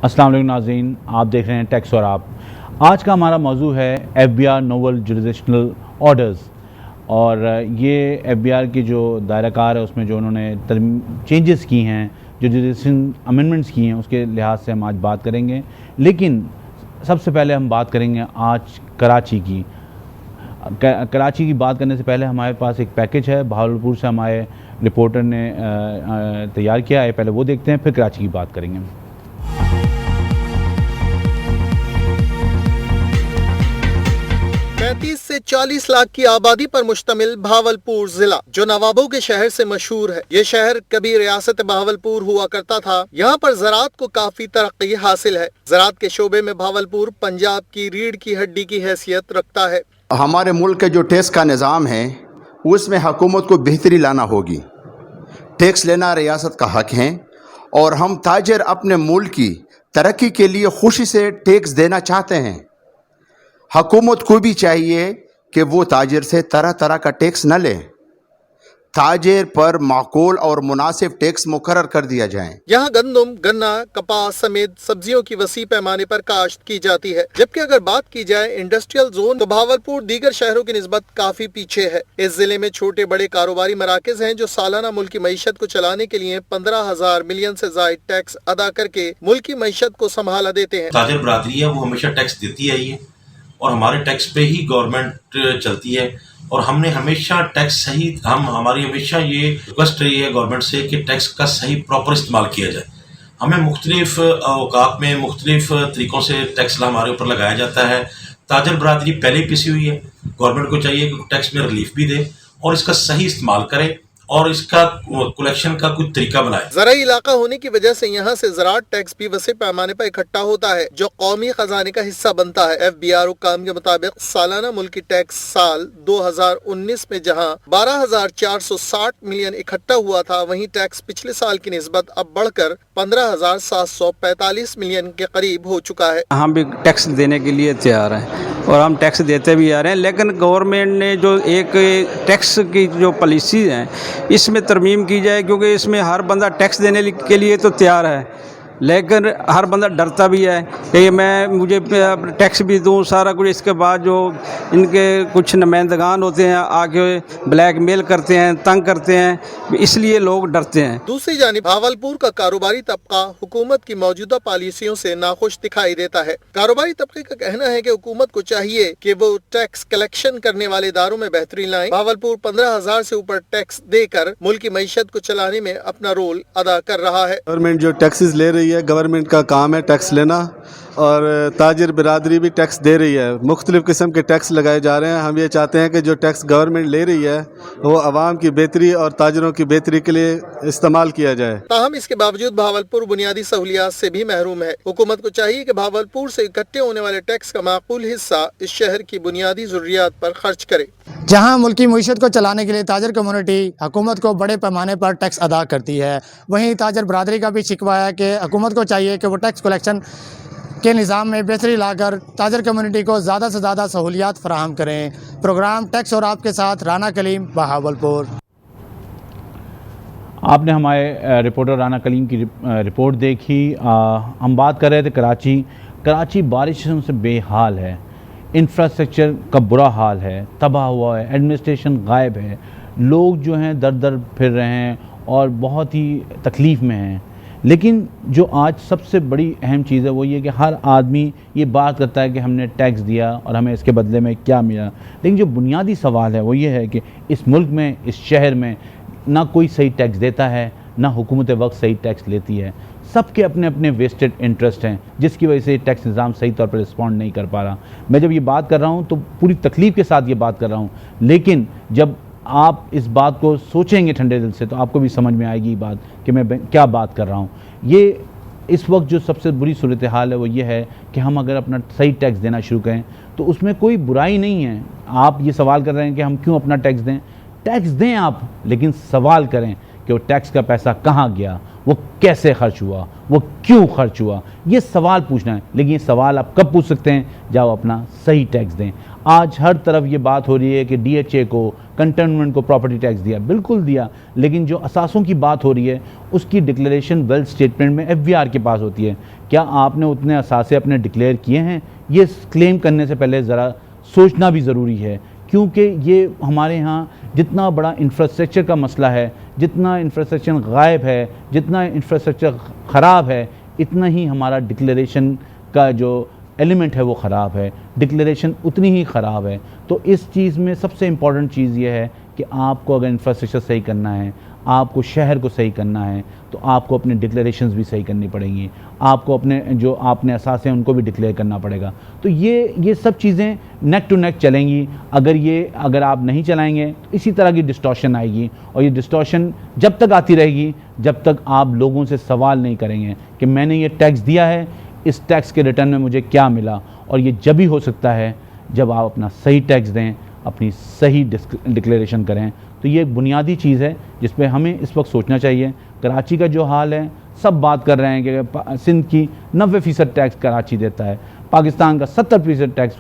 अस्सलाम वालेकुम नाज़रीन, आप देख रहे हैं टैक्स और आप। आज का हमारा मौजू है FBI नोवल जुरिसडिक्शनल ऑर्डर्स। और ये FBI की जो दायरा कार है उसमें जो उन्होंने चेंजेस की हैं, जो जुरिसडिक्शन अमेंडमेंट्स की हैं, उसके लिहाज से हम आज बात करेंगे। लेकिन सबसे पहले हम बात करेंगे आज कराची की। कराची की बात करने से पहले हमारे पास एक पैकेज है, भावलपुर से हमारे रिपोर्टर ने तैयार किया है। पहले वो देखते हैं, फिर कराची की बात करेंगे। 35 से 40 लाख की आबादी पर मुश्तमिल भावलपुर जिला जो नवाबों के शहर से मशहूर है। ये शहर कभी रियासत भावलपुर हुआ करता था। यहाँ पर ज़राअत को काफी तरक्की हासिल है। ज़राअत के शोबे में भावलपुर पंजाब की रीढ़ की हड्डी की हैसियत रखता है। हमारे मुल्क के जो टैक्स का निज़ाम है उसमें हुकूमत को बेहतरी लाना होगी। टैक्स लेना रियासत का हक है और हम ताजिर अपने मुल्क की तरक्की के लिए खुशी से टैक्स देना चाहते हैं। हुकूमत को भी चाहिए कि वो ताजिर से तरह तरह का टैक्स न ले, ताजिर पर माकूल और मुनासिब टैक्स मुकर्रर कर दिया जाए। यहाँ गंदम, गन्ना, कपास समेत सब्जियों की वसी पैमाने पर काश्त की जाती है। जबकि अगर बात की जाए इंडस्ट्रियल जोन तो भावलपुर दीगर शहरों की निस्बत काफी पीछे है। इस जिले में छोटे बड़े कारोबारी मराकज हैं जो सालाना मुल्क की मईशत को चलाने के लिए 15,000 मिलियन से जायद टैक्स अदा करके मुल्क की मईशत को संभाला देते हैं। ताजिर बरादरी है वो हमेशा टैक्स देती आई है और हमारे टैक्स पे ही गवर्नमेंट चलती है और हमने हमेशा टैक्स सही हमारी हमेशा ये रिक्वेस्ट रही है गवर्नमेंट से कि टैक्स का सही प्रॉपर इस्तेमाल किया जाए। हमें मुख्तलिफ औकात में मुख्तलिफ तरीक़ों से टैक्स हमारे ऊपर लगाया जाता है। ताजिर बरादरी पहले ही पिसी हुई है, गवर्नमेंट को चाहिए कि टैक्स में रिलीफ भी दे और इसका सही इस्तेमाल करे और इसका कलेक्शन का कुछ तरीका बनाए। ज़राई इलाका होने की वजह से यहाँ से ज़राअत टैक्स भी वसी पैमाने पर इकट्ठा होता है जो कौमी खजाने का हिस्सा बनता है। FBR हुक्काम के मुताबिक सालाना मुल्की टैक्स साल 2019 में जहाँ 12,460 मिलियन इकट्ठा हुआ था, वहीं टैक्स पिछले साल की निस्बत अब बढ़कर 15,745 मिलियन के करीब हो चुका है। हम भी टैक्स देने के लिए तैयार हैं और हम टैक्स देते भी आ रहे हैं, लेकिन गवर्नमेंट ने जो एक टैक्स की जो पॉलिसी है इसमें तरमीम की जाए, क्योंकि इसमें हर बंदा टैक्स देने के लिए तो तैयार है लेकिन हर बंदा डरता भी है कि मुझे टैक्स भी दूं सारा कुछ। इसके बाद जो इनके कुछ नुमाइंदगान होते हैं आके ब्लैकमेल करते हैं, तंग करते हैं, इसलिए लोग डरते हैं। दूसरी जानिब भावलपुर का कारोबारी तबका हुकूमत की मौजूदा पॉलिसियों से नाखुश दिखाई देता है। कारोबारी तबके का कहना है कि हुकूमत को चाहिए कि वो टैक्स कलेक्शन करने वाले इदारों में बेहतरी लाए। भावलपुर 15,000 से ऊपर टैक्स देकर मुल्क की मईशत को चलाने में अपना रोल अदा कर रहा है। गवर्नमेंट जो टैक्सेस ले रही है, गवर्नमेंट का काम है टैक्स लेना और ताजिर बिरादरी भी टैक्स दे रही है। मुख्तलिफ़ किस्म के टैक्स लगाए जा रहे हैं। हम ये चाहते हैं कि जो टैक्स गवर्नमेंट ले रही है वो आवाम की बेहतरी और ताजिरों की बेहतरी के लिए इस्तेमाल किया जाए। ताहम इसके बावजूद भावलपुर बुनियादी सहूलियात से भी महरूम है। हुकूमत को चाहिए कि भावलपुर से इकट्ठे होने वाले टैक्स का माकूल हिस्सा इस शहर की बुनियादी ज़रूरियात पर खर्च करे। जहां मुल्की मईशत को चलाने के लिए ताजर कम्युनिटी हुकूमत को बड़े पैमाने पर टैक्स अदा करती है, वहीं ताजर बरादरी का भी शिकवा है कि हुकूमत को चाहिए कि वो टैक्स कलेक्शन के निज़ाम में बेहतरी लाकर ताजर कम्युनिटी को ज़्यादा से ज़्यादा सहूलियात फराहम करें। प्रोग्राम टैक्स और आपके साथ राना कलीम, बहावलपुर। आपने हमारे रिपोर्टर राना कलीम की रिपोर्ट देखी। हम बात कर रहे थे कराची बारिशों से बेहाल है, इंफ्रास्ट्रक्चर का बुरा हाल है, तबाह हुआ है, एडमिनिस्ट्रेशन गायब है, लोग जो हैं दर दर फिर रहे हैं और बहुत ही तकलीफ़ में हैं। लेकिन जो आज सबसे बड़ी अहम चीज़ है वो ये कि हर आदमी ये बात करता है कि हमने टैक्स दिया और हमें इसके बदले में क्या मिला। लेकिन जो बुनियादी सवाल है वो ये है कि इस मुल्क में, इस शहर में ना कोई सही टैक्स देता है, ना हुकूमत वक्त सही टैक्स लेती है। सबके अपने अपने वेस्टेड इंटरेस्ट हैं जिसकी वजह से टैक्स निज़ाम सही तौर पर रिस्पॉन्ड नहीं कर पा रहा। मैं जब ये बात कर रहा हूँ तो पूरी तकलीफ़ के साथ ये बात कर रहा हूँ, लेकिन जब आप इस बात को सोचेंगे ठंडे दिल से तो आपको भी समझ में आएगी ये बात कि मैं क्या बात कर रहा हूँ। ये इस वक्त जो सबसे बुरी सूरत हाल है वो ये है कि हम अगर अपना सही टैक्स देना शुरू करें तो उसमें कोई बुराई नहीं है। आप ये सवाल कर रहे हैं कि हम क्यों अपना टैक्स दें आप, लेकिन सवाल करें कि वो टैक्स का पैसा कहाँ गया, वो कैसे खर्च हुआ, वो क्यों खर्च हुआ, ये सवाल पूछना है। लेकिन ये सवाल आप कब पूछ सकते हैं, जब अपना सही टैक्स दें। आज हर तरफ ये बात हो रही है कि DHA को, कंटेनमेंट को प्रॉपर्टी टैक्स दिया, बिल्कुल दिया, लेकिन जो असासों की बात हो रही है उसकी डिक्लेरेशन वेल्थ स्टेटमेंट में FBR के पास होती है। क्या आपने उतने असासे अपने डिक्लेयर किए हैं? ये क्लेम करने से पहले ज़रा सोचना भी ज़रूरी है, क्योंकि ये हमारे यहाँ जितना बड़ा इंफ्रास्ट्रक्चर का मसला है, जितना इंफ्रास्ट्रक्चर गायब है, जितना इंफ्रास्ट्रक्चर ख़राब है, इतना ही हमारा डिक्लेरेशन का जो एलिमेंट है वो ख़राब है, डिक्लेरेशन उतनी ही ख़राब है। तो इस चीज़ में सबसे इम्पॉर्टेंट चीज़ ये है कि आपको अगर इंफ्रास्ट्रक्चर सही करना है, आपको शहर को सही करना है, तो आपको अपने डिक्लेरेशंस भी सही करनी पड़ेंगी, आपको अपने जो आपने असासे हैं उनको भी डिक्लेयर करना पड़ेगा। तो ये सब चीज़ें नेक टू नेक चलेंगी। अगर आप नहीं चलाएंगे तो इसी तरह की डिस्टॉर्शन आएगी, और ये डिस्टॉर्शन जब तक आती रहेगी जब तक आप लोगों से सवाल नहीं करेंगे कि मैंने ये टैक्स दिया है, इस टैक्स के रिटर्न में मुझे क्या मिला। और ये जब ही हो सकता है जब आप अपना सही टैक्स दें, अपनी सही डिक्लेरेशन करें। तो ये एक बुनियादी चीज़ है जिस पे हमें इस वक्त सोचना चाहिए। कराची का जो हाल है, सब बात कर रहे हैं कि सिंध की 90% टैक्स कराची देता है, पाकिस्तान का 70% टैक्स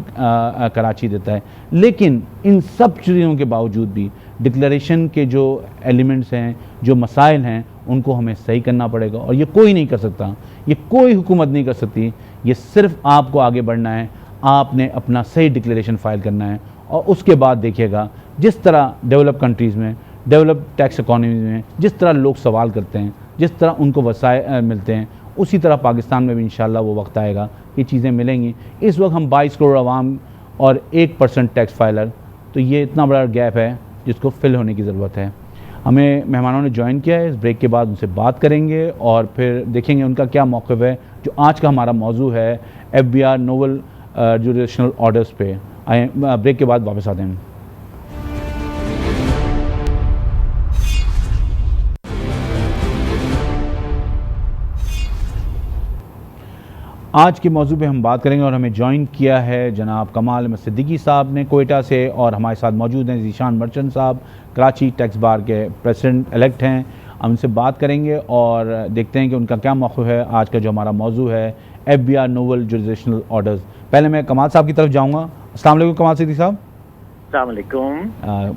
कराची देता है, लेकिन इन सब चीज़ों के बावजूद भी डिक्लेरेशन के जो एलिमेंट्स हैं, जो मसाइल हैं, उनको हमें सही करना पड़ेगा। और ये कोई नहीं कर सकता, ये कोई हुकूमत नहीं कर सकती, ये सिर्फ आपको आगे बढ़ना है। आपने अपना सही डिक्लेरेशन फ़ाइल करना है, और उसके बाद देखिएगा जिस तरह डेवलप कंट्रीज़ में, डेवलप टैक्स इकॉनमीज़ में जिस तरह लोग सवाल करते हैं, जिस तरह उनको वसाइल मिलते हैं, उसी तरह पाकिस्तान में भी इंशाल्लाह वो वक्त आएगा कि चीज़ें मिलेंगी। इस वक्त हम 22 करोड़ आवाम और 1% टैक्स फाइलर, तो ये इतना बड़ा गैप है जिसको फिल होने की ज़रूरत है। हमें मेहमानों ने ज्वाइन किया है, इस ब्रेक के बाद उनसे बात करेंगे और फिर देखेंगे उनका क्या मौक़िफ़ है। जो आज का हमारा मौजू है FBR नोवल जुडिशनल ऑर्डर्स पे। आए ब्रेक के बाद वापस आते हैं। आज के मौजू पे हम बात करेंगे और हमें ज्वाइन किया है जनाब कमाल अहमद सिद्दीकी साहब ने कोयटा से, और हमारे साथ मौजूद हैं ज़ीशान मर्चेंट साहब, कराची टैक्स बार के प्रेसिडेंट एलेक्ट हैं। हम उनसे बात करेंगे और देखते हैं कि उनका क्या मौक़िफ़ है। आज का जो हमारा मौजू है FBR नोवल जुडिशनल ऑर्डर्स। पहले मैं कमाल साहब की तरफ जाऊँगा। अस्सलाम वालेकुम कमाल सिद्दीकी साहब। अस्सलाम वालेकुम।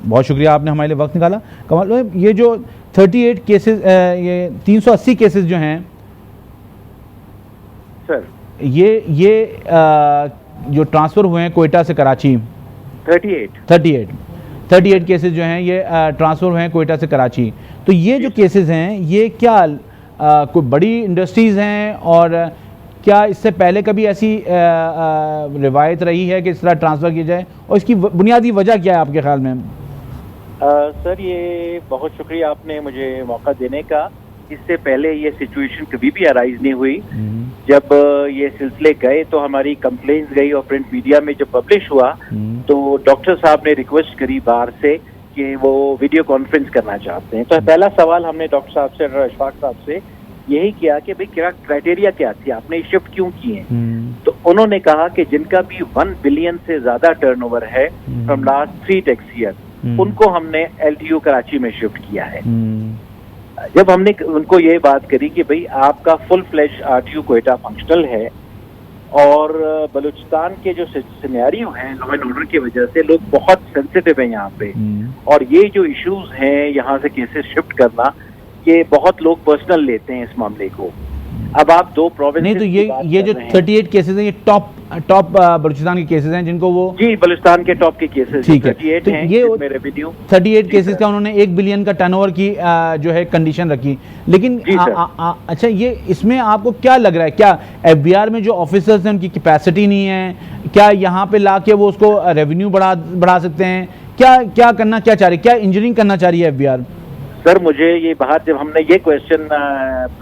बहुत शुक्रिया आपने हमारे लिए वक्त निकाला। कमाल, ये जो 38 केसेस, ये 380 केसेस जो हैं सर, ये जो ट्रांसफ़र हुए हैं कोयटा से कराची, 38 केसेस जो हैं ये ट्रांसफ़र हुए हैं कोयटा से कराची। तो ये जो केसेस हैं ये क्या कोई बड़ी इंडस्ट्रीज़ हैं, और क्या इससे पहले कभी ऐसी रिवायत रही है कि इस तरह ट्रांसफ़र किया जाए, और इसकी बुनियादी वजह क्या है आपके ख्याल में? सर, ये बहुत शुक्रिया आपने मुझे मौका देने का। इससे पहले ये सिचुएशन कभी भी अराइज नहीं हुई। जब ये सिलसिले गए तो हमारी कंप्लेंट्स गई और प्रिंट मीडिया में जब पब्लिश हुआ तो डॉक्टर साहब ने रिक्वेस्ट करी बाहर से कि वो वीडियो कॉन्फ्रेंस करना चाहते हैं। तो पहला सवाल हमने डॉक्टर साहब से, अशफाक साहब से यही किया कि भाई क्या क्राइटेरिया क्या थी, आपने शिफ्ट क्यों किए? तो उन्होंने कहा कि जिनका भी 1 बिलियन से ज्यादा टर्नओवर है फ्रॉम लास्ट 3 टैक्स ईयर, उनको हमने LTO कराची में शिफ्ट किया है। जब हमने उनको ये बात करी कि भाई आपका full flash RTO Quetta functional है, और बलूचिस्तान के जो सिनेरियो है लॉ एंड ऑर्डर की वजह से लोग बहुत सेंसिटिव हैं यहाँ पे, और ये जो इश्यूज हैं यहाँ से केसेस शिफ्ट करना, ये बहुत लोग पर्सनल लेते हैं इस मामले को। अब आप 2 प्रोविंस नहीं, तो ये जो 38 केसेस हैं ये टॉप बलूचिस्तान के केसेस हैं जिनको वो, जी बलूचिस्तान के टॉप के केसेस, ठीक है। 38 तो हैं ये मेरे वीडियो 38 केसेस का उन्होंने 1 बिलियन का टर्नओवर की जो है कंडीशन रखी। लेकिन अच्छा, ये इसमें आपको क्या लग रहा है, क्या FBR में जो ऑफिसर्स हैं उनकी कैपेसिटी नहीं है? क्या यहाँ पे ला के वो उसको रेवेन्यू बढ़ा सकते हैं? क्या करना क्या चाह रही है, क्या इंजीनियरिंग करना चाह रही है FBR? सर, मुझे ये बाहर जब हमने ये क्वेश्चन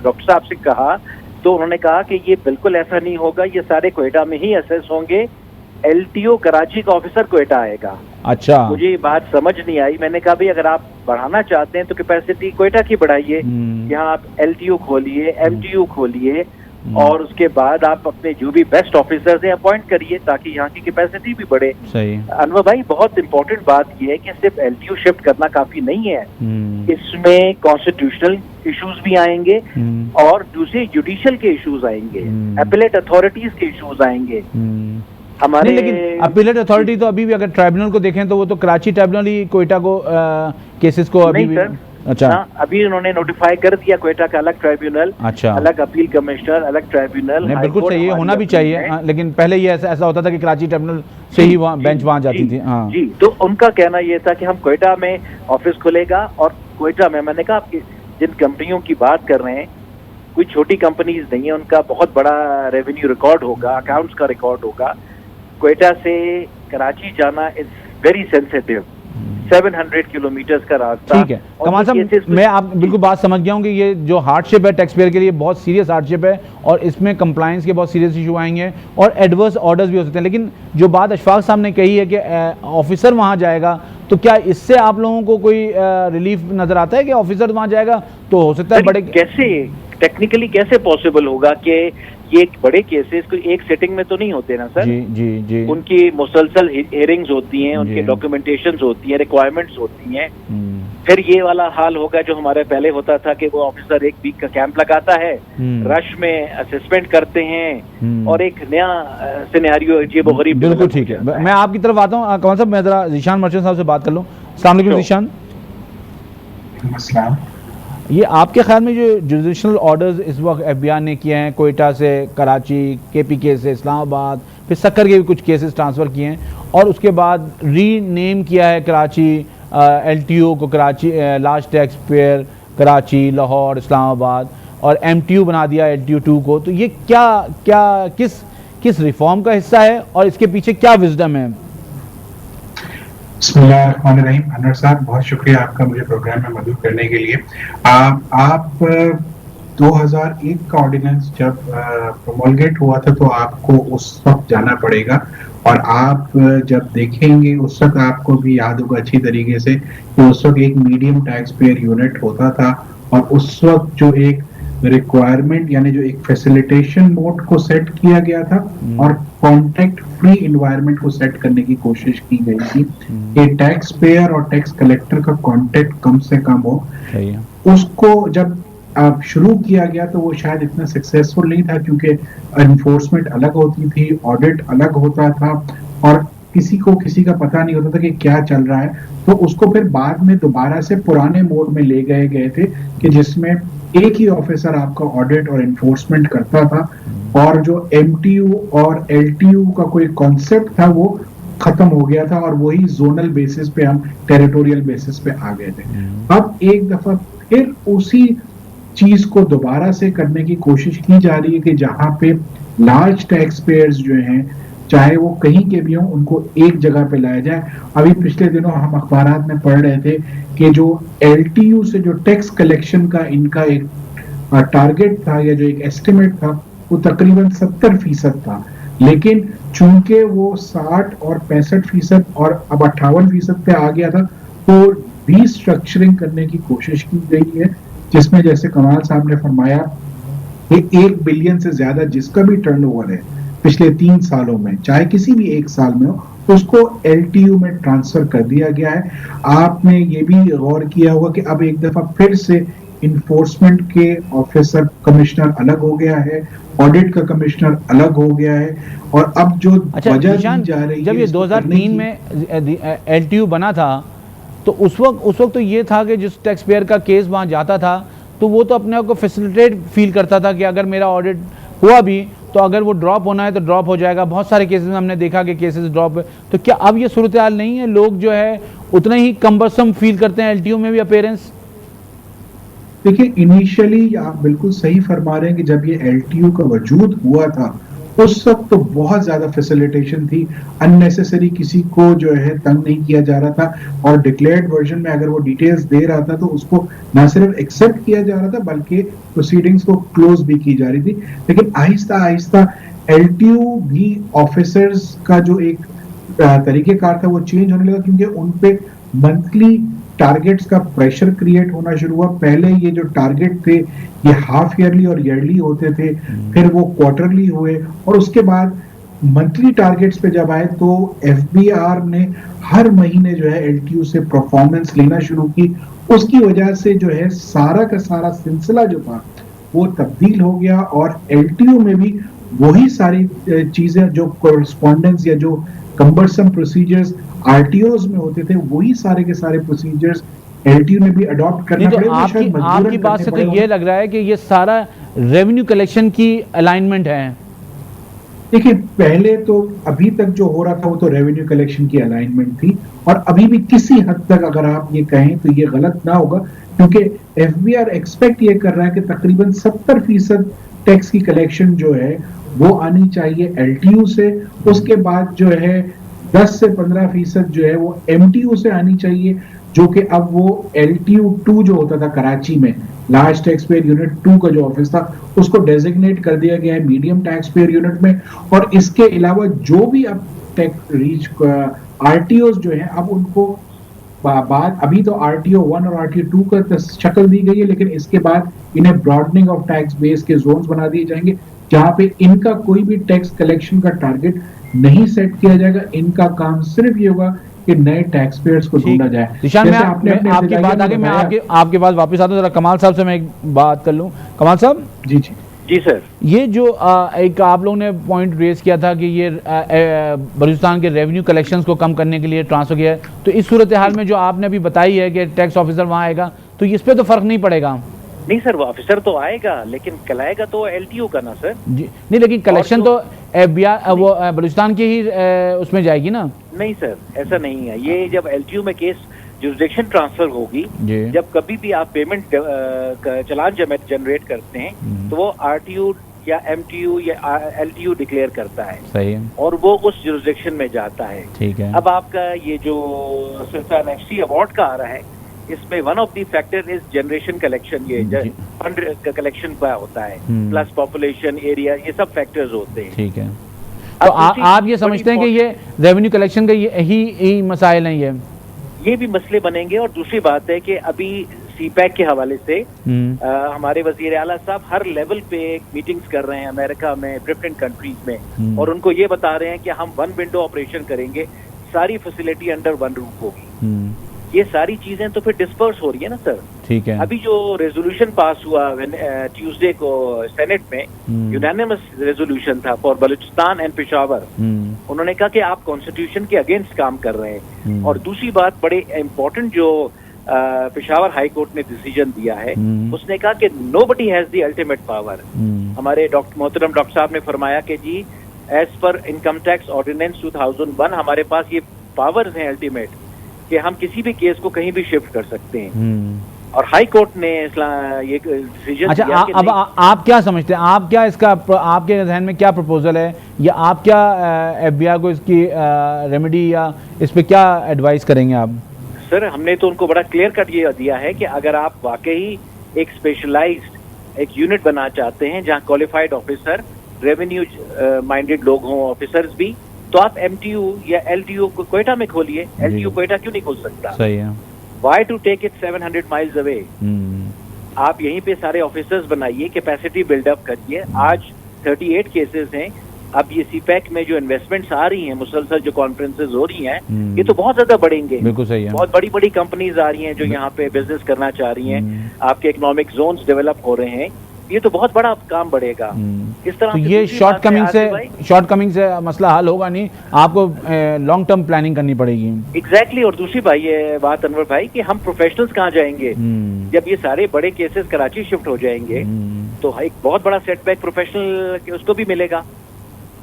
डॉक्टर साहब से कहा तो उन्होंने कहा कि ये बिल्कुल ऐसा नहीं होगा, ये सारे कोयटा में ही असेस होंगे, LTO कराची का ऑफिसर कोयटा आएगा। अच्छा, मुझे ये बात समझ नहीं आई। मैंने कहा भाई अगर आप बढ़ाना चाहते हैं तो कैपेसिटी कोयटा की बढ़ाइए, यहाँ आप LTO खोलिए, MTU खोलिए, और उसके बाद आप अपने जो भी बेस्ट ऑफिसर्स हैं अपॉइंट करिए ताकि यहाँ की कैपेसिटी भी बढ़े। सही। अनवर भाई, बहुत इंपॉर्टेंट बात यह है कि सिर्फ एलटीयू शिफ्ट करना काफी नहीं है, इसमें कॉन्स्टिट्यूशनल इश्यूज भी आएंगे और दूसरे जुडिशियल के इश्यूज आएंगे, अपीलेट अथॉरिटीज के इश्यूज आएंगे हमारे। लेकिन अपीलेट अथॉरिटी तो अभी भी अगर ट्राइब्यूनल को देखें तो वो तो कराची ट्राइब्यूनल ही कोयटा को केसेस को अभी भी। अच्छा, अभी उन्होंने नोटिफाई कर दिया कोयटा का अलग ट्राइब्यूनल, अच्छा, अलग अपील कमिश्नर, अलग ट्राइब्यूनल। नहीं, बिल्कुल सही, ये होना भी चाहिए। लेकिन पहले ये ऐसा होता था कि कराची ट्राइब्यूनल से ही बेंच वहाँ जाती थी। हाँ जी, तो उनका कहना ये था कि हम कोयटा में ऑफिस खुलेगा और कोयटा में, मैंने कहा आपकी जिन कंपनियों की बात कर रहे हैं कोई छोटी कंपनीज नहीं है, उनका बहुत बड़ा रेवेन्यू रिकॉर्ड होगा, अकाउंट्स का रिकॉर्ड होगा। कोयटा से कराची जाना इज वेरी सेंसिटिव, 700 किलोमीटर का रास्ता। ठीक है कमाल साहब, मैं आप बिल्कुल बात समझ गया हूँ कि ये जो हार्डशिप है टैक्स पेयर के लिए बहुत सीरियस हार्डशिप है और इसमें कंप्लायंस के बहुत सीरियस इशू आएंगे और एडवर्स ऑर्डर्स भी हो सकते हैं। लेकिन जो बात अशफाक साहब ने कही है कि ऑफिसर वहाँ जाएगा, तो क्या इससे आप लोगों को कोई रिलीफ नजर आता है कि ऑफिसर वहाँ जाएगा तो हो सकता है बड़े कैसे टेक्निकली कैसे पॉसिबल होगा कि ये बड़े केसेस कोई एक सेटिंग में तो नहीं होते ना सर। जी जी जी, उनकी मुसलसल हियरिंग्स होती हैं, उनके डॉक्यूमेंटेशंस होती हैं, रिक्वायरमेंट्स होती हैं। फिर ये वाला हाल होगा जो हमारे पहले होता था कि वो ऑफिसर एक वीक का कैंप लगाता है, रश में असेसमेंट करते हैं और एक नया सिनेरियो अजीबोगरीब। बिल्कुल ठीक है, मैं आपकी तरफ आता हूँ। कौन साहब, मैं जरा ज़ीशान मर्चेंट साहब से बात कर लूँ। अस्सलाम वालेकुम ज़ीशान। ये आपके ख्याल में जो जुडिशनल ऑर्डर्स इस वक्त FBI ने किए हैं कोयटा से कराची, KPK से इस्लामाबाद, फिर सक्कर के भी कुछ केसेस ट्रांसफ़र किए हैं और उसके बाद रीनेम किया है कराची LTO को Karachi large tax payer Karachi, Lahore, Islamabad और MTU बना दिया LTO 2 को, तो ये क्या किस रिफॉर्म का हिस्सा है और इसके पीछे क्या विजडम है? बिस्मिल्लाहिर्रहमानिर्रहीम। अनवर साहब, बहुत शुक्रिया आपका मुझे प्रोग्राम में मदद करने के लिए। आप 2001 का ऑर्डिनेंस जब प्रोमोलगेट हुआ था तो आपको उस वक्त जाना पड़ेगा और आप जब देखेंगे उस वक्त आपको भी याद होगा अच्छी तरीके से कि उस वक्त एक मीडियम टैक्स पेयर यूनिट होता था और उस वक्त जो एक रिक्वायरमेंट यानी जो एक फैसिलिटेशन मोड को सेट किया गया था और कॉन्टैक्ट फ्री एनवायरनमेंट को सेट करने की कोशिश की गई थी कि टैक्स पेयर और टैक्स कलेक्टर का कॉन्टैक्ट कम से कम हो। उसको जब शुरू किया गया तो वो शायद इतना सक्सेसफुल नहीं था क्योंकि एनफोर्समेंट अलग होती थी, ऑडिट अलग होता था और किसी का पता नहीं होता था कि क्या चल रहा है। तो उसको फिर बाद में दोबारा से पुराने मोड में ले गए थे कि जिसमें एक ही ऑफिसर आपका ऑडिट और एनफोर्समेंट करता था और जो MTU और LTU का कोई कॉन्सेप्ट था वो खत्म हो गया था और वही जोनल बेसिस पे हम टेरिटोरियल बेसिस पे आ गए थे। अब एक दफा फिर उसी चीज को दोबारा से करने की कोशिश की जा रही है कि जहां पे लार्ज टैक्स पेयर्स जो हैं चाहे वो कहीं के भी हों उनको एक जगह पे लाया जाए। अभी पिछले दिनों हम अखबारात में पढ़ रहे थे कि जो LTU से जो टैक्स कलेक्शन का इनका एक टारगेट था या जो एक एस्टिमेट था वो तकरीबन 70% था, लेकिन चूंकि वो 60 और 65% और अब 58% पे आ गया था तो रीस्ट्रक्चरिंग करने की कोशिश की गई है जिसमें जैसे कमाल साहब ने फरमाया कि 1 बिलियन से ज्यादा जिसका भी टर्नओवर है पिछले 3 सालों में चाहे किसी भी एक साल में हो उसको LTU में ट्रांसफर कर दिया गया है। आपने ये भी गौर किया होगा कि अब एक दफा फिर से इन्फोर्समेंट के ऑफिसर कमिश्नर अलग हो गया है, ऑडिट का कमिश्नर अलग हो गया है और अब जो वजह दी जा रही है जब ये 2003 में LTU बना था तो उस वक्त तो ये था कि जिस टैक्स पेयर का केस वहाँ जाता था तो वो तो अपने आप को फैसिलिटेट फील करता था कि अगर मेरा ऑडिट हुआ भी तो अगर वो ड्रॉप होना है तो ड्रॉप हो जाएगा। बहुत सारे केसेस में हमने देखा कि केसेस ड्रॉप, तो क्या अब ये सूरत हाल नहीं है? लोग जो है उतना ही कम्बरसम फील करते हैं LTU में भी अपीयरेंस? देखिए, इनिशियली आप बिल्कुल सही फरमा रहे हैं कि जब ये LTU का वजूद हुआ था उस वक्त तो बहुत ज्यादा फैसिलिटेशन थी, अननेसेसरी किसी को जो है तंग नहीं किया जा रहा था और डिक्लेयर्ड वर्जन में अगर वो डिटेल्स दे रहा था तो उसको ना सिर्फ एक्सेप्ट किया जा रहा था बल्कि प्रोसीडिंग्स को क्लोज भी की जा रही थी। लेकिन आहिस्ता आहिस्ता LTU भी ऑफिसर्स का जो एक तरीकेकार था वो चेंज होने लगा क्योंकि उन पे मंथली टारगेट्स का प्रेशर क्रिएट होना शुरू हुआ। पहले ये जो टारगेट थे ये हाफ ईयरली और ईयरली होते थे, फिर वो क्वार्टरली हुए और उसके बाद मंथली टारगेट्स पे जब आए तो एफबीआर ने हर महीने जो है एलटीयू से परफॉर्मेंस लेना शुरू की। उसकी वजह से जो है सारा का सारा सिलसिला जो था वो तब्दील हो गया और एलटीयू में भी वही सारी चीजें जो कोरेस्पॉन्डेंस या जो कंबरसम प्रोसीजर्स आरटीओज में होते थे वही सारे के सारे प्रोसीजर्स एलटीयू ने भी अडॉप्ट करना पड़े। तो आपकी बात से तो ये लग रहा है कि ये सारा रेवेन्यू कलेक्शन की अलाइनमेंट है। देखिए पहले तो अभी तक जो हो रहा था वो तो रेवेन्यू कलेक्शन की अलाइनमेंट थी और अभी भी किसी हद तक अगर आप ये कहें तो ये गलत ना होगा क्योंकि एफबीआर एक्सपेक्ट ये कर रहा है कि तकरीबन 70% टैक्स की कलेक्शन जो है वो आनी चाहिए एलटीयू से, उसके बाद जो है 10 से 15% जो है वो एमटीयू से आनी चाहिए, जो कि अब वो एलटीयू 2 जो होता था कराची में लार्ज टैक्स पेयर यूनिट 2 का जो ऑफिस था उसको डेजिग्नेट कर दिया गया है मीडियम टैक्स पेयर यूनिट में। और इसके अलावा जो भी अब टैक्स रीच आरटीओज जो है अब उनको बाद अभी तो आरटीओ 1 और आरटीओ 2 का शक्ल दी गई है, लेकिन इसके बाद इन्हें ब्रॉडनिंग ऑफ टैक्स बेस के जोन्स बना दिए जाएंगे जहां पे इनका कोई भी टैक्स कलेक्शन का टारगेट नहीं सेट किया जाएगा। इनका काम सिर्फ ये होगा कि नए टैक्स पेयर्स को ढूंढा जाए। निशान, मैं आपकी बात आगे मैं आपके पास वापस आता हूँ, जरा कमाल साहब से मैं एक बात कर लूँ। कमाल साहब। जी जी जी सर। ये जो एक आप लोगों ने पॉइंट रेज किया था कि ये बलूचिस्तान के रेवेन्यू कलेक्शंस को कम करने के लिए ट्रांसफर किया है, तो इस सूरत हाल में जो आपने अभी बताई है कि टैक्स ऑफिसर वहाँ आएगा तो इस पर तो फर्क नहीं पड़ेगा? नहीं सर, वो ऑफिसर तो आएगा लेकिन कलाएगा तो एलटीयू का ना सर जी। नहीं, लेकिन कलेक्शन तो एफबीआई वो बलूचिस्तान की ही उसमें जाएगी ना? नहीं सर, ऐसा नहीं है। ये जब एलटीयू में केस जुरिसडिक्शन ट्रांसफर होगी, जब कभी भी आप पेमेंट चलान जनरेट करते हैं तो वो आरटीयू या एमटीयू या एलटीयू डिक्लेयर करता है। सही है। और वो उस जुरिसडिक्शन में जाता है। ठीक है। अब आपका ये जो सुल्तान एफसी अवार्ड का आ रहा है इसमें one of the factor is generation collection, ये फंड कलेक्शन का होता है, प्लस पॉपुलेशन एरिया, ये सब फैक्टर्स होते हैं। ठीक है। तो आप ये समझते हैं कि ये रेवेन्यू कलेक्शन का यही मसाइल हैं? ये भी मसले बनेंगे। और दूसरी बात है कि अभी सीपैक के हवाले से हमारे वजीर आला साहब हर लेवल पे मीटिंग्स कर रहे हैं अमेरिका में, डिफरेंट कंट्रीज में, और उनको ये बता रहे हैं कि हम वन विंडो ऑपरेशन करेंगे, सारी फैसिलिटी अंडर वन रूफ होगी। ये सारी चीजें तो फिर डिस्पर्स हो रही है ना सर। ठीक है। अभी जो रेजोल्यूशन पास हुआ ट्यूसडे को सेनेट में, यूनानिमस रेजोल्यूशन था फॉर बलूचिस्तान एंड पेशावर। उन्होंने कहा कि आप कॉन्स्टिट्यूशन के अगेंस्ट काम कर रहे हैं। और दूसरी बात बड़े इम्पोर्टेंट जो पेशावर हाई कोर्ट ने डिसीजन दिया है, उसने कहा कि nobody has the ultimate power. हमारे मोहतरम डॉक्टर साहब ने फरमाया कि जी as per income tax ordinance 2001 हमारे पास ये पावर्स हैं अल्टीमेट कि हम किसी भी केस को कहीं भी शिफ्ट कर सकते हैं। और हाई कोर्ट ने ये डिसीजन अच्छा, अब आप क्या समझते हैं? आप क्या इसका आपके ध्यान में क्या प्रपोजल है, या आप क्या एफबीआई को इसकी रेमेडी या इस पे क्या एडवाइस करेंगे आप? सर, हमने तो उनको बड़ा क्लियर कट ये दिया है कि अगर आप वाकई एक स्पेशलाइज्ड एक यूनिट बनाना चाहते हैं जहां क्वालिफाइड ऑफिसर, रेवेन्यू माइंडेड लोग हों, ऑफिसर्स भी, तो आप एमटीयू या एलटीयू को क्वेटा में खोलिए। एलटीयू क्वेटा क्यों नहीं खोल सकता? सही है। Why to take it 700 miles away? आप यहीं पे सारे ऑफिसर्स बनाइए, कैपेसिटी बिल्डअप करिए। आज 38 केसेस हैं। अब ये सीपैक में जो इन्वेस्टमेंट्स आ रही हैं, मुसलसल जो कॉन्फ्रेंसेज हो रही हैं, ये तो बहुत ज्यादा बढ़ेंगे। बिल्कुल सही है। बहुत बड़ी बड़ी कंपनीज आ रही हैं जो यहाँ पे बिजनेस करना चाह रही हैं। आपके इकोनॉमिक जोन्स डेवलप हो रहे हैं। ये तो बहुत बड़ा काम बढ़ेगा। इस तरह तो ये शॉर्टकमिंग से मसला हल होगा नहीं, आपको लॉन्ग टर्म प्लानिंग करनी पड़ेगी। एग्जैक्टली। और दूसरी बात ये बात अनवर भाई कि हम प्रोफेशनल्स कहाँ जाएंगे जब ये सारे बड़े केसेस कराची शिफ्ट हो जाएंगे? तो एक बहुत बड़ा सेटबैक प्रोफेशनल उसको भी मिलेगा।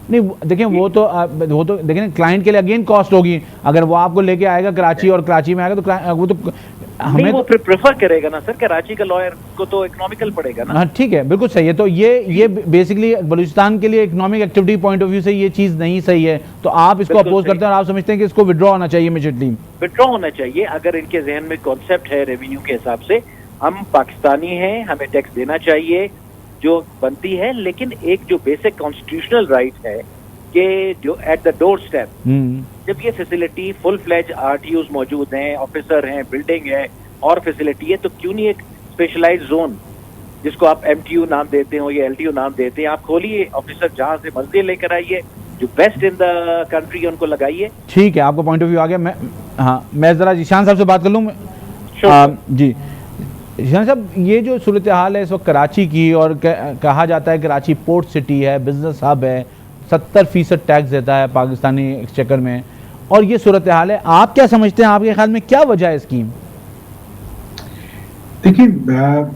नहीं, देखिए वो तो देखिए क्लाइंट के लिए अगेन कॉस्ट होगी। अगर वो आपको लेके आएगा कराची और कराची में आएगा तो वो तो हमें वो प्रेफर करेगा ना सर, कराची का लॉयर को तो इकोनॉमिकल पड़ेगा ना। हाँ, ठीक है, बिल्कुल सही है। तो ये बेसिकली बलूचिस्तान के लिए economic activity point of view से ये चीज नहीं सही है। तो आप इसको अपोज करते हैं और आप समझते हैं कि इसको विड्रॉ होना चाहिए इमीडिएटली? विड्रॉ होना चाहिए। अगर इनके जहन में कॉन्सेप्ट है रेवेन्यू के हिसाब से, हम पाकिस्तानी हैं, हमें टैक्स देना चाहिए जो बनती है, लेकिन एक जो बेसिक कॉन्स्टिट्यूशनल राइट है कि जो एट द डोर स्टेप जब ये फैसिलिटी फुल फ्लेज RTOs मौजूद हैं, ऑफिसर हैं, बिल्डिंग है और फैसिलिटी है, तो क्यों नहीं एक स्पेशलाइज्ड जोन जिसको आप MTU नाम देते हो या LTO नाम देते हैं, आप खोलिए, ऑफिसर जहां से मर्जी लेकर आइए, जो बेस्ट इन द कंट्री है उनको लगाइए। ठीक है, आपका पॉइंट ऑफ व्यू आ गया। मैं ज़रा जीशान साहब से बात कर लूँ। जी जीशान साहब, ये जो सूरत हाल है इस वक्त कराची की, और कहा जाता है कराची पोर्ट सिटी है, बिजनेस हब है, 70% टैक्स देता है पाकिस्तानी एक्सचेकर में, और ये सूरत हाल है, आप क्या समझते हैं, आपके ख्याल में क्या वजह है इसकी? देखिए,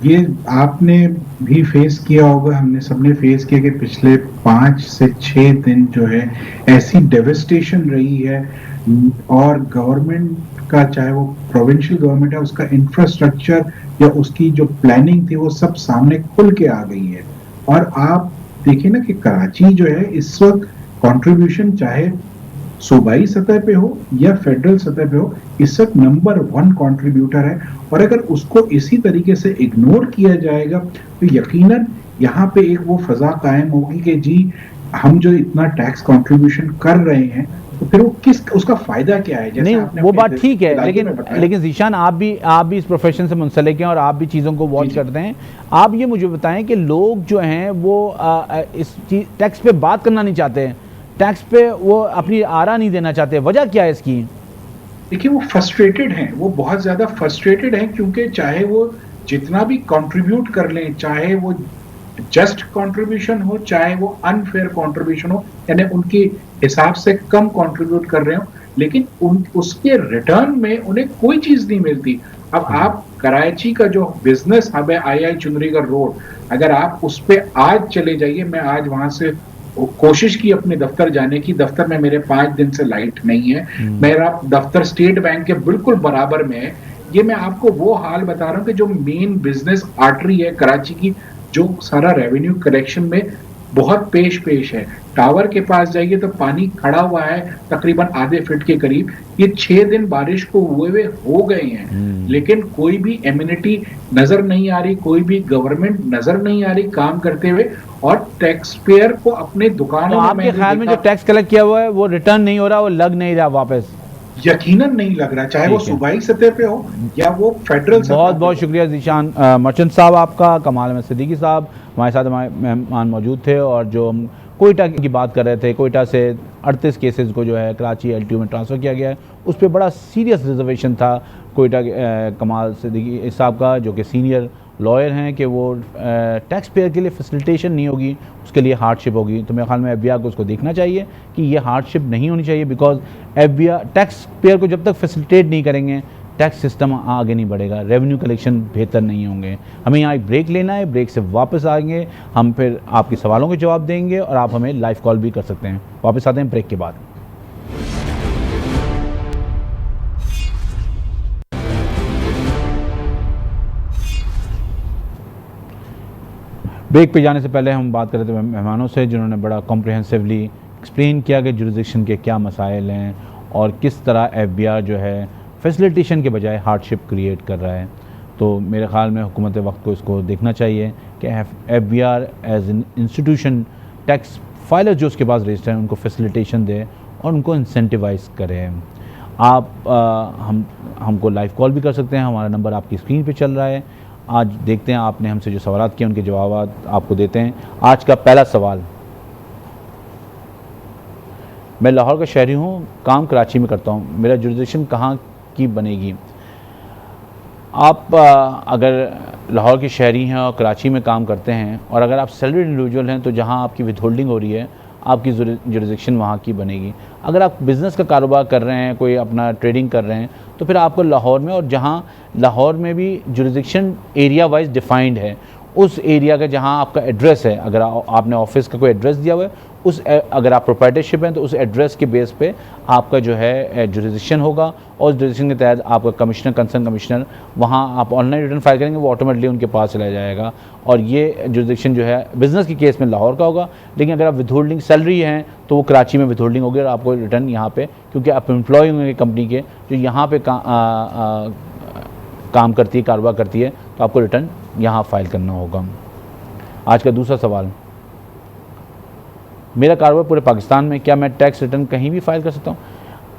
ये आपने भी फेस किया होगा, हमने सबने फेस किया कि पिछले 5 से 6 दिन जो है ऐसी डेविस्टेशन रही है, और गवर्नमेंट का, चाहे वो प्रोविंशियल गवर्नमेंट है, उसका इंफ्रास्ट्रक्चर या उसकी जो प्लानिंग थी वो सब सामने खुल के आ गई है। और आप देखिए ना कि कराची जो है इस वक्त कंट्रीब्यूशन चाहे सूबाई सतह पे हो या फेडरल सतह पे हो, इस वक्त नंबर 1 कंट्रीब्यूटर है। और अगर उसको इसी तरीके से इग्नोर किया जाएगा तो यकीनन यहाँ पे एक वो फजा कायम होगी कि जी हम जो इतना टैक्स कंट्रीब्यूशन कर रहे हैं तो फिर वो उसका फायदा क्या है। जैसे नहीं, वो बात ठीक है, लेकिन जीशान आप भी इस प्रोफेशन से मुंसलिक हैं और आप भी चीज़ों को वॉच करते हैं। आप ये मुझे बताएं कि लोग जो हैं वो इस टैक्स पे बात करना नहीं चाहते हैं, टैक्स पे वो अपनी आरा नहीं देना चाहते, वजह क्या है इसकी? देखिए, वो फ्रस्ट्रेटेड हैं, वो बहुत ज्यादा फ्रस्ट्रेटेड हैं, क्योंकि चाहे वो जितना भी कंट्रीब्यूट कर लें, चाहे वो जस्ट कंट्रीब्यूशन हो, चाहे वो अनफेयर कंट्रीब्यूशन हो, यानी उनके हिसाब से कम कंट्रीब्यूट कर रहे हो, लेकिन उसके रिटर्न में उन्हें कोई चीज नहीं मिलती। अब आप कराची का जो बिजनेस हब है II चुंदरीगढ़ रोड, अगर आप उस पे आज चले जाइए, मैं आज वहां से कोशिश की अपने दफ्तर जाने की, दफ्तर में मेरे 5 दिन से लाइट नहीं है, मेरा दफ्तर स्टेट बैंक के बिल्कुल बराबर में है। ये मैं आपको वो हाल बता रहा हूँ कि जो मेन बिजनेस आर्टरी है कराची की, जो सारा रेवेन्यू कलेक्शन में बहुत पेश है, टावर के पास जाइए तो पानी खड़ा हुआ है तकरीबन आधे फीट के करीब। ये 6 दिन बारिश को हुए हो गए हैं, लेकिन कोई भी एम्यूनिटी नजर नहीं आ रही, कोई भी गवर्नमेंट नजर नहीं आ रही काम करते हुए, और टैक्स पेयर को अपने दुकानों में, आपके ख्याल में जो टैक्स कलेक्ट किया हुआ है वो रिटर्न नहीं हो रहा, वो लग नहीं रहा वापस? यकीनन नहीं लग रहा, चाहे वो सूबाई सतह पे हो या वो फेडरल सतह पे। बहुत बहुत शुक्रिया जीशान मर्चेंट साहब आपका। कमाल अहमद सिद्दीकी साहब हमारे साथ, हमारे मेहमान मौजूद थे, और जो हम कोयटा की बात कर रहे थे, कोयटा से 38 केसेस को जो है कराची LTO में ट्रांसफ़र किया गया है, उस पर बड़ा सीरियस रिजर्वेशन था कोयटा के कमाल सिद्दीकी साहब का, जो कि सीनियर लॉयर हैं, कि वो टैक्स पेयर के लिए फैसिलिटेशन नहीं होगी, उसके लिए हार्डशिप होगी। तो मेरे ख्याल में FBI को उसको देखना चाहिए कि ये हार्डशिप नहीं होनी चाहिए, बिकॉज FBI टैक्स पेयर को जब तक फैसिलिटेट नहीं करेंगे टैक्स सिस्टम आगे नहीं बढ़ेगा, रेवेन्यू कलेक्शन बेहतर नहीं होंगे। हमें यहाँ एक ब्रेक लेना है, ब्रेक से वापस आएंगे हम, फिर आपके सवालों के जवाब देंगे और आप हमें लाइव कॉल भी कर सकते हैं। वापस आते हैं ब्रेक के बाद। ब्रेक पे जाने से पहले हम बात कर रहे थे मेहमानों से, जिन्होंने बड़ा कॉम्प्रिहेंसिवली एक्सप्लेन किया कि जुरिसडिक्शन के क्या मसाइल हैं और किस तरह FBI जो है फैसिलिटेशन के बजाय हार्डशिप क्रिएट कर रहा है। तो मेरे ख़्याल में हुकूमत वक्त को इसको देखना चाहिए कि FBI as an institution tax filer जो उसके पास रजिस्टर हैं उनको फैसिलिटेशन दे और उनको इंसेंटिवाइज करे। आप हमको लाइव कॉल भी कर सकते हैं, हमारा नंबर आपकी स्क्रीन पे चल रहा है। आज देखते हैं आपने हमसे जो सवाल किए उनके जवाब आपको देते हैं। आज का पहला सवाल, मैं लाहौर का शहरी हूँ, काम कराची में करता हूँ, मेरा जुरिसडिक्शन कहाँ की बनेगी? आप अगर लाहौर के शहरी हैं और कराची में काम करते हैं और अगर आप सैलरीड इंडिविजुअल हैं तो जहाँ आपकी विथहोल्डिंग हो रही है आपकी जुरिसडिक्शन वहाँ की बनेगी। अगर आप बिज़नेस का कारोबार कर रहे हैं, कोई अपना ट्रेडिंग कर रहे हैं, तो फिर आपको लाहौर में, और जहाँ लाहौर में भी जुरिसडिक्शन एरिया वाइज डिफाइंड है, उस एरिया का जहाँ आपका एड्रेस है, अगर आपने ऑफिस का कोई एड्रेस दिया हुआ है, अगर आप प्रोप्राइटरशिप हैं तो उस एड्रेस के बेस पे आपका जो है जुरिसडिक्शन होगा, और उस जुरिसडिक्शन के तहत आपका कमिश्नर, कंसर्न कमिश्नर, वहाँ आप ऑनलाइन रिटर्न फाइल करेंगे, वो ऑटोमेटिकली उनके पास चला जाएगा। और ये जुरिसडिक्शन जो है बिज़नेस के केस में लाहौर का होगा, लेकिन अगर आप विथहोल्डिंग सैलरी हैं तो वो कराची में विथहोल्डिंग होगी और आपको रिटर्न यहाँ पे, क्योंकि आप एम्प्लॉय होंगे कंपनी के जो यहाँ पे काम करती है, कारोबार करती है, तो आपको रिटर्न यहाँ फाइल करना होगा। आज का दूसरा सवाल, मेरा कारोबार पूरे पाकिस्तान में, क्या मैं टैक्स रिटर्न कहीं भी फाइल कर सकता हूँ?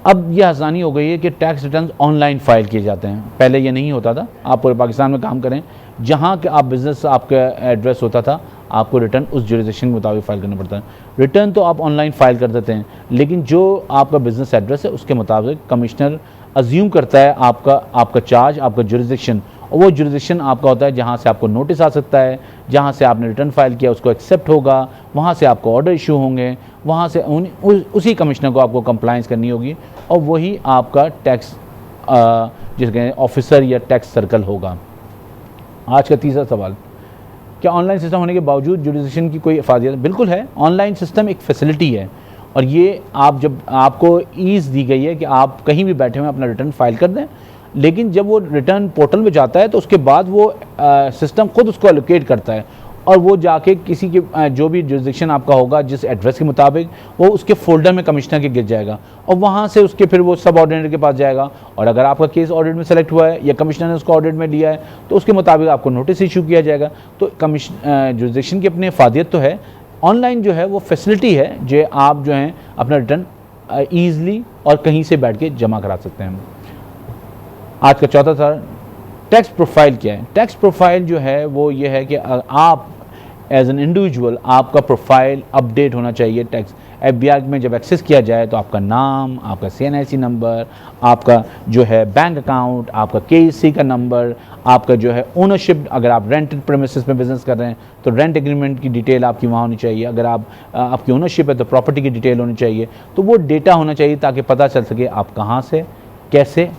अब ये आसानी हो गई है कि टैक्स रिटर्न ऑनलाइन फाइल किए जाते हैं। पहले ये नहीं होता था। आप पूरे पाकिस्तान में काम करें, जहाँ के आप बिज़नेस आपका एड्रेस होता था, आपको रिटर्न उस जुरिडिक्शन के मुताबिक फ़ाइल करना पड़ता है। रिटर्न तो आप ऑनलाइन फ़ाइल कर देते हैं, लेकिन जो आपका बिज़नेस एड्रेस है उसके मुताबिक कमिश्नर अज्यूम करता है आपका चार्ज, आपका जुरिडिक्शन, और वो जुरिडिक्शन आपका होता है जहाँ से आपको नोटिस आ सकता है, जहाँ से आपने रिटर्न फाइल किया उसको एक्सेप्ट होगा, वहाँ से आपको ऑर्डर इशू होंगे, वहाँ से उसी कमिश्नर को आपको कंप्लाइंस करनी होगी, और वही आपका टैक्स जिसके ऑफिसर या टैक्स सर्कल होगा। आज का तीसरा सवाल, क्या ऑनलाइन सिस्टम होने के बावजूद जुरिडिक्शन की कोई अफादियत? बिल्कुल है। ऑनलाइन सिस्टम एक फैसिलिटी है, और ये जब आपको ईज़ दी गई है कि आप कहीं भी बैठे हुए अपना रिटर्न फाइल कर दें, लेकिन जब वो रिटर्न पोर्टल में जाता है तो उसके बाद वो सिस्टम खुद उसको एलोकेट करता है, और वो जाके किसी के जो भी जुरिडिक्शन आपका होगा जिस एड्रेस के मुताबिक, वो उसके फोल्डर में कमिश्नर के गिर जाएगा, और वहाँ से उसके फिर वो सब ऑर्डिनेटर के पास जाएगा, और अगर आपका केस ऑडिट में सेलेक्ट हुआ है या कमिश्नर ने उसको ऑडिट में लिया है तो उसके मुताबिक आपको नोटिस इशू किया जाएगा। तो जुरिडिक्शन की अपनी अफादियत तो है। ऑनलाइन जो है वो फैसिलिटी है जो आप जो है अपना रिटर्न ईज़िली और कहीं से बैठ के जमा करा सकते हैं। आज का चौथा सवाल, टैक्स प्रोफाइल क्या है? टैक्स प्रोफाइल जो है वो ये है कि आप एज एन इंडिविजुअल आपका प्रोफाइल अपडेट होना चाहिए। टैक्स FBI में जब एक्सेस किया जाए तो आपका नाम, आपका CNIC नंबर, आपका जो है बैंक अकाउंट, आपका KEC का नंबर, आपका जो है ओनरशिप, अगर आप रेंटेड प्रेमिसेस में बिज़नेस कर रहे हैं तो रेंट एग्रीमेंट की डिटेल आपकी वहाँ होनी चाहिए, अगर आपकी ओनरशिप है तो प्रॉपर्टी की डिटेल होनी चाहिए। तो वो डेटा होना चाहिए ताकि पता चल सके आप कहाँ से कैसे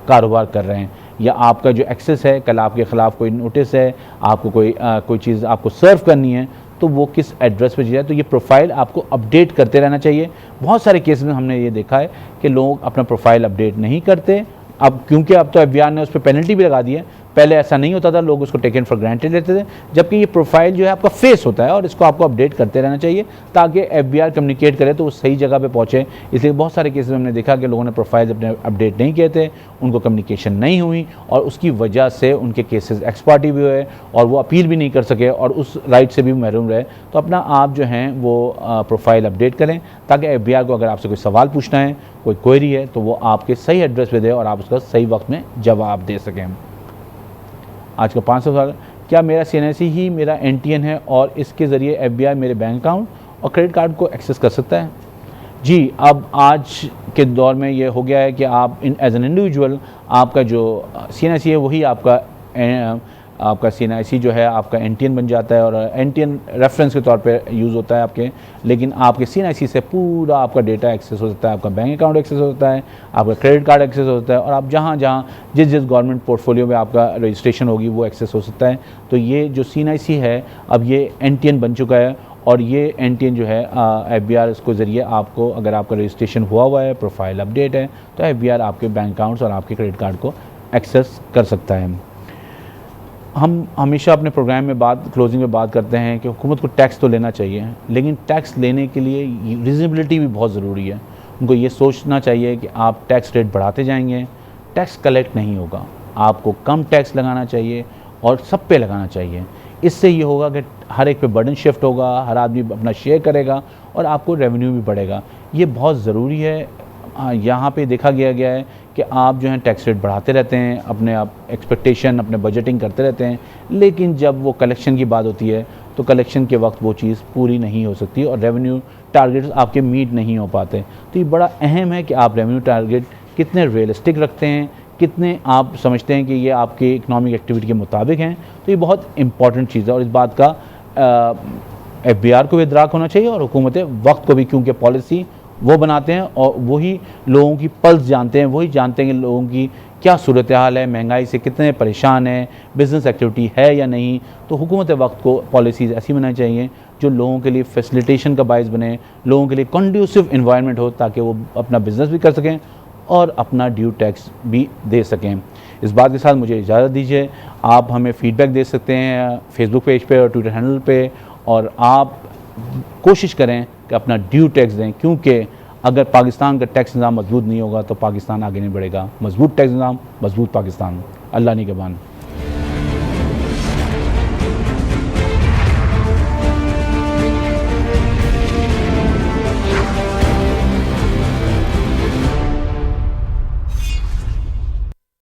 कारोबार कर रहे हैं, या आपका जो एक्सेस है, कल आपके ख़िलाफ़ कोई नोटिस है, आपको कोई चीज़ आपको सर्व करनी है तो वो किस एड्रेस पे जाए। तो ये प्रोफाइल आपको अपडेट करते रहना चाहिए। बहुत सारे केस में हमने ये देखा है कि लोग अपना प्रोफाइल अपडेट नहीं करते, अब क्योंकि अब तो FBI ने उस पर पेनल्टी भी लगा दी है। पहले ऐसा नहीं होता था, लोग उसको टेकन फॉर ग्रांटेड लेते थे, जबकि ये प्रोफाइल जो है आपका फेस होता है और इसको आपको अपडेट करते रहना चाहिए ताकि FBI कम्युनिकेट करे तो वो सही जगह पे पहुँचे। इसलिए बहुत सारे केसेस में हमने देखा कि लोगों ने प्रोफाइल अपने अपडेट नहीं किए थे, उनको कम्युनिकेशन नहीं हुई, और उसकी वजह से उनके केसेस एक्सपार्टी भी हुए और वो अपील भी नहीं कर सके और उस राइट से भी महरूम रहे। तो अपना आप जो हैं वो प्रोफाइल अपडेट करें ताकि FBI को अगर आपसे कोई सवाल पूछना है, कोई क्वेरी है, तो वो आपके सही एड्रेस पे दे और आप उसका सही वक्त में जवाब दे सकें। आज का 500 सवाल, क्या मेरा CNIC ही मेरा NTN है और इसके ज़रिए FBI मेरे बैंक अकाउंट और क्रेडिट कार्ड को एक्सेस कर सकता है? जी, अब आज के दौर में ये हो गया है कि आप एज एन इंडिविजुअल आपका जो CNIC है वही आपका CNIC जो है आपका NTN बन जाता है, और NTN रेफरेंस के तौर पे यूज़ होता है आपके, लेकिन आपके CNIC से पूरा आपका डेटा एक्सेस हो सकता है, आपका बैंक अकाउंट एक्सेस होता है, आपका क्रेडिट कार्ड एक्सेस होता है, और आप जहाँ जिस गवर्नमेंट पोर्टफोलियो में आपका रजिस्ट्रेशन होगी वो एक्सेस हो सकता है। तो ये जो CNIC है अब ये NTN बन चुका है, और ये NTN जो है FBI इसको ज़रिए आपको, अगर आपका रजिस्ट्रेशन हुआ है, प्रोफाइल अपडेट है, तो FBI आपके बैंक अकाउंट्स और आपके क्रेडिट कार्ड को एक्सेस कर सकता है। हम हमेशा अपने प्रोग्राम में क्लोजिंग में बात करते हैं कि हुकूमत को टैक्स तो लेना चाहिए, लेकिन टैक्स लेने के लिए रीजनेबिलिटी भी बहुत ज़रूरी है। उनको ये सोचना चाहिए कि आप टैक्स रेट बढ़ाते जाएंगे, टैक्स कलेक्ट नहीं होगा। आपको कम टैक्स लगाना चाहिए और सब पे लगाना चाहिए। इससे ये होगा कि हर एक पे बर्डन शिफ्ट होगा, हर आदमी अपना शेयर करेगा और आपको रेवेन्यू भी बढ़ेगा। ये बहुत ज़रूरी है। यहाँ पे देखा गया है कि आप जो हैं टैक्स रेट बढ़ाते रहते हैं, अपने आप एक्सपेक्टेशन, अपने बजटिंग करते रहते हैं, लेकिन जब वो कलेक्शन की बात होती है तो कलेक्शन के वक्त वो चीज़ पूरी नहीं हो सकती और रेवेन्यू टारगेट्स आपके मीट नहीं हो पाते। तो ये बड़ा अहम है कि आप रेवेन्यू टारगेट कितने रियलिस्टिक रखते हैं, कितने आप समझते हैं कि ये आपकी इकनॉमिक एक्टिविटी के मुताबिक हैं। तो ये बहुत इंपॉर्टेंट चीज़ है और इस बात का FBI को भी इदराक होना चाहिए और हुकूमत वक्त को भी, क्योंकि पॉलिसी वो बनाते हैं और वही लोगों की पल्स जानते हैं, वही जानते हैं कि लोगों की क्या सूरत हाल है, महंगाई से कितने परेशान हैं, बिज़नेस एक्टिविटी है या नहीं। तो हुकूमत वक्त को पॉलिसीज़ ऐसी बनानी चाहिए जो लोगों के लिए फैसिलिटेशन का बायस बने, लोगों के लिए कंड्यूसिव इन्वायरमेंट हो ताकि वो अपना बिज़नेस भी कर सकें और अपना ड्यू टैक्स भी दे सकें। इस बात के साथ मुझे इजाज़त दीजिए। आप हमें फ़ीडबैक दे सकते हैं फेसबुक पेज पे और ट्विटर हैंडल पे, और आप कोशिश करें कि अपना ड्यू टैक्स दें, क्योंकि अगर पाकिस्तान का टैक्स निज़ाम मजबूत नहीं होगा तो पाकिस्तान आगे नहीं बढ़ेगा। मजबूत टैक्स निज़ाम, मजबूत पाकिस्तान। अल्लाह निगहबान।